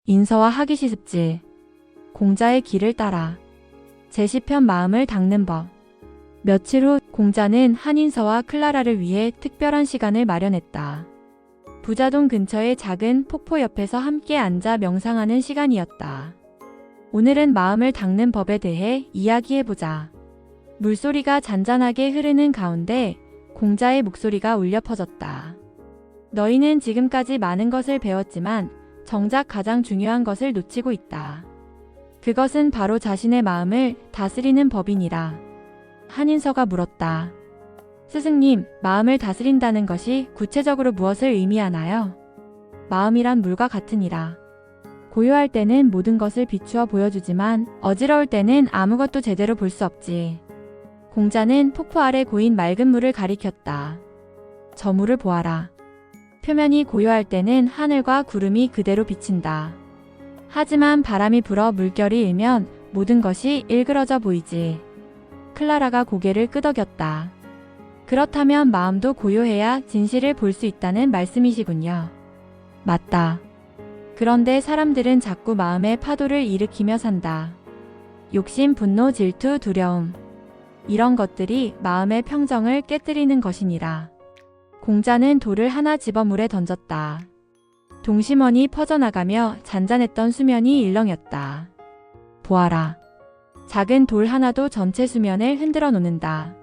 인서와 하기시습지. 공자의 길을 따라. 제10편 마음을 닦는 법. 며칠 후 공자는 한인서와 클라라를 위해 특별한 시간을 마련했다. 부자동 근처의 작은 폭포 옆에서 함께 앉아 명상하는 시간이었다. 오늘은 마음을 닦는 법에 대해 이야기해보자. 물소리가 잔잔하게 흐르는 가운데 공자의 목소리가 울려 퍼졌다. 너희는 지금까지 많은 것을 배웠지만 정작 가장 중요한 것을 놓치고 있다. 그것은 바로 자신의 마음을 다스리는 법이니라. 한인서가 물었다. 스승님, 마음을 다스린다는 것이 구체적으로 무엇을 의미하나요? 마음이란 물과 같으니라. 고요할 때는 모든 것을 비추어 보여주지만 어지러울 때는 아무것도 제대로 볼 수 없지. 공자는 폭포 아래 고인 맑은 물을 가리켰다. 저 물을 보아라. 표면이 고요할 때는 하늘과 구름이 그대로 비친다. 하지만 바람이 불어 물결이 일면 모든 것이 일그러져 보이지. 클라라가 고개를 끄덕였다. 그렇다면 마음도 고요해야 진실을 볼 수 있다는 말씀이시군요. 맞다. 그런데 사람들은 자꾸 마음의 파도를 일으키며 산다. 욕심, 분노, 질투, 두려움. 이런 것들이 마음의 평정을 깨뜨리는 것이니라. 공자는 돌을 하나 집어 물에 던졌다. 동심원이 퍼져나가며 잔잔했던 수면이 일렁였다. 보아라. 작은 돌 하나도 전체 수면을 흔들어 놓는다.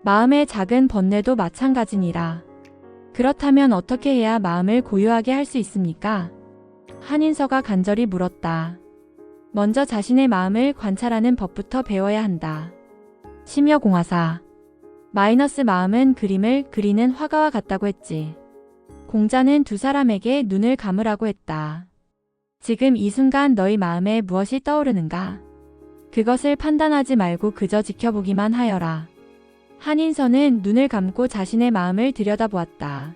마음의 작은 번뇌도 마찬가지니라. 그렇다면 어떻게 해야 마음을 고요하게 할 수 있습니까? 한인서가 간절히 물었다. 먼저 자신의 마음을 관찰하는 법부터 배워야 한다. 심여공화사. 마음은 그림을 그리는 화가와 같다고 했지. 공자는 두 사람에게 눈을 감으라고 했다. 지금 이 순간 너희 마음에 무엇이 떠오르는가? 그것을 판단하지 말고 그저 지켜보기만 하여라. 한인서는 눈을 감고 자신의 마음을 들여다보았다.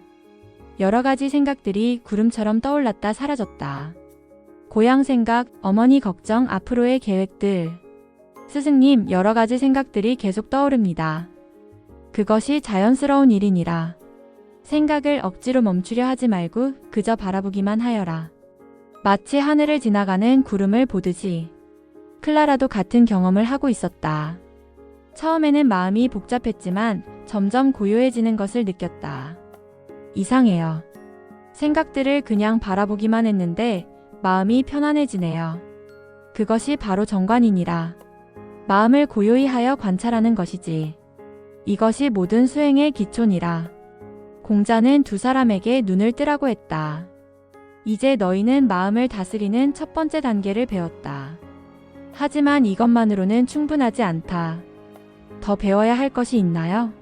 여러 가지 생각들이 구름처럼 떠올랐다 사라졌다. 고향 생각, 어머니 걱정, 앞으로의 계획들. 스승님, 여러 가지 생각들이 계속 떠오릅니다. 그것이 자연스러운 일이니라. 생각을 억지로 멈추려 하지 말고 그저 바라보기만 하여라. 마치 하늘을 지나가는 구름을 보듯이. 클라라도 같은 경험을 하고 있었다. 처음에는 마음이 복잡했지만 점점 고요해지는 것을 느꼈다. 이상해요. 생각들을 그냥 바라보기만 했는데 마음이 편안해지네요. 그것이 바로 정관이니라. 마음을 고요히 하여 관찰하는 것이지. 이것이 모든 수행의 기초니라. 공자는 두 사람에게 눈을 뜨라고 했다. 이제 너희는 마음을 다스리는 첫 번째 단계를 배웠다. 하지만 이것만으로는 충분하지 않다. 더 배워야 할 것이 있나요?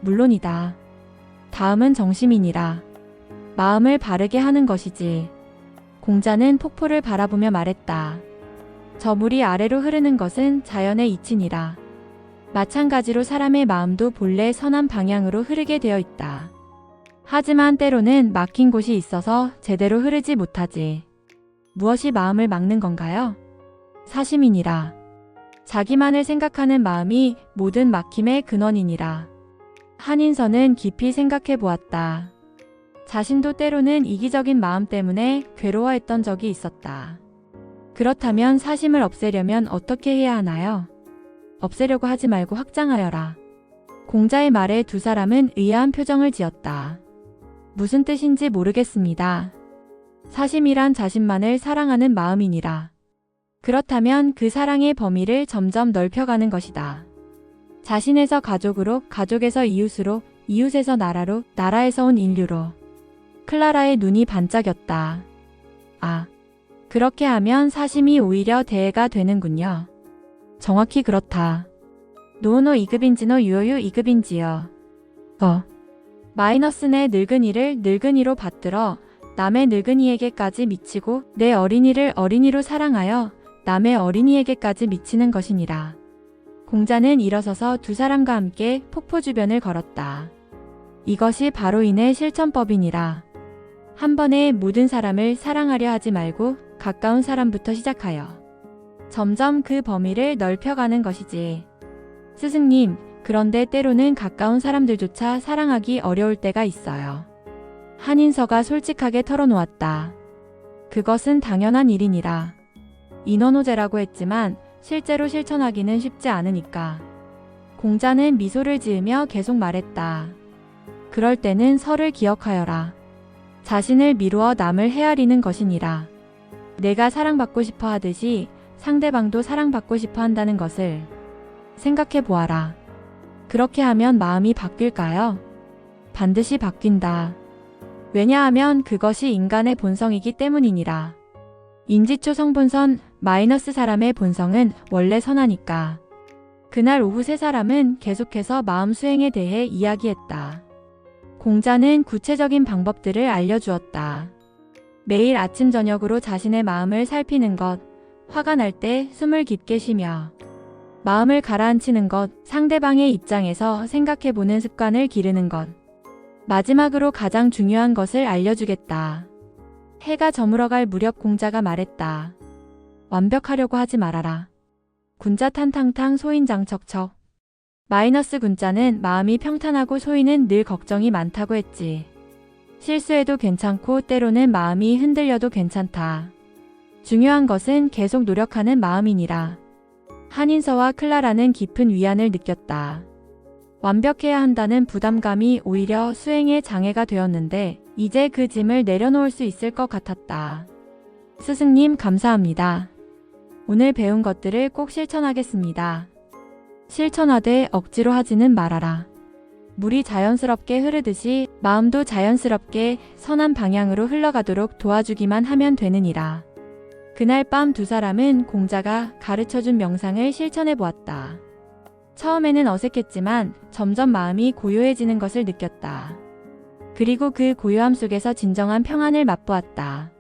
물론이다. 다음은 정심이니라. 마음을 바르게 하는 것이지. 공자는 폭포를 바라보며 말했다. 저 물이 아래로 흐르는 것은 자연의 이치니라. 마찬가지로 사람의 마음도 본래 선한 방향으로 흐르게 되어 있다. 하지만 때로는 막힌 곳이 있어서 제대로 흐르지 못하지. 무엇이 마음을 막는 건가요? 사심이니라. 자기만을 생각하는 마음이 모든 막힘의 근원이니라. 한인서는 깊이 생각해 보았다. 자신도 때로는 이기적인 마음 때문에 괴로워했던 적이 있었다. 그렇다면 사심을 없애려면 어떻게 해야 하나요? 없애려고 하지 말고 확장하여라. 공자의 말에 두 사람은 의아한 표정을 지었다. 무슨 뜻인지 모르겠습니다. 사심이란 자신만을 사랑하는 마음이니라. 그렇다면 그 사랑의 범위를 점점 넓혀가는 것이다. 자신에서 가족으로, 가족에서 이웃으로, 이웃에서 나라로, 나라에서 온 인류로. 클라라의 눈이 반짝였다. 아, 그렇게 하면 사심이 오히려 대해가 되는군요. 정확히 그렇다. 노노 2급인지노 유효유 2급인지요. 마이너스 내 늙은이를 늙은이로 받들어 남의 늙은이에게까지 미치고 내 어린이를 어린이로 사랑하여 남의 어린이에게까지 미치는 것이니라. 공자는 일어서서 두 사람과 함께 폭포 주변을 걸었다. 이것이 바로 인의 실천법이니라. 한 번에 모든 사람을 사랑하려 하지 말고 가까운 사람부터 시작하여 점점 그 범위를 넓혀가는 것이지. 스승님, 그런데 때로는 가까운 사람들조차 사랑하기 어려울 때가 있어요. 한인서가 솔직하게 털어놓았다. 그것은 당연한 일이니라. 인원호제라고 했지만 실제로 실천하기는 쉽지 않으니까. 공자는 미소를 지으며 계속 말했다. 그럴 때는 서를 기억하여라. 자신을 미루어 남을 헤아리는 것이니라. 내가 사랑받고 싶어 하듯이 상대방도 사랑받고 싶어 한다는 것을 생각해 보아라. 그렇게 하면 마음이 바뀔까요? 반드시 바뀐다. 왜냐하면 그것이 인간의 본성이기 때문이니라. 인지초 성본선 마이너스 사람의 본성은 원래 선하니까. 그날 오후 세 사람은 계속해서 마음 수행에 대해 이야기했다. 공자는 구체적인 방법들을 알려주었다. 매일 아침 저녁으로 자신의 마음을 살피는 것, 화가 날 때 숨을 깊게 쉬며 마음을 가라앉히는 것, 상대방의 입장에서 생각해보는 습관을 기르는 것, 마지막으로 가장 중요한 것을 알려주겠다. 해가 저물어갈 무렵 공자가 말했다. 완벽하려고 하지 말아라. 군자 탄탕탕 소인장 척척. 마이너스 군자는 마음이 평탄하고 소인은 늘 걱정이 많다고 했지. 실수해도 괜찮고 때로는 마음이 흔들려도 괜찮다. 중요한 것은 계속 노력하는 마음이니라. 한인서와 클라라는 깊은 위안을 느꼈다. 완벽해야 한다는 부담감이 오히려 수행에 장애가 되었는데 이제 그 짐을 내려놓을 수 있을 것 같았다. 스승님 감사합니다. 오늘 배운 것들을 꼭 실천하겠습니다. 실천하되 억지로 하지는 말아라. 물이 자연스럽게 흐르듯이 마음도 자연스럽게 선한 방향으로 흘러가도록 도와주기만 하면 되느니라. 그날 밤 두 사람은 공자가 가르쳐준 명상을 실천해 보았다. 처음에는 어색했지만 점점 마음이 고요해지는 것을 느꼈다. 그리고 그 고요함 속에서 진정한 평안을 맛보았다.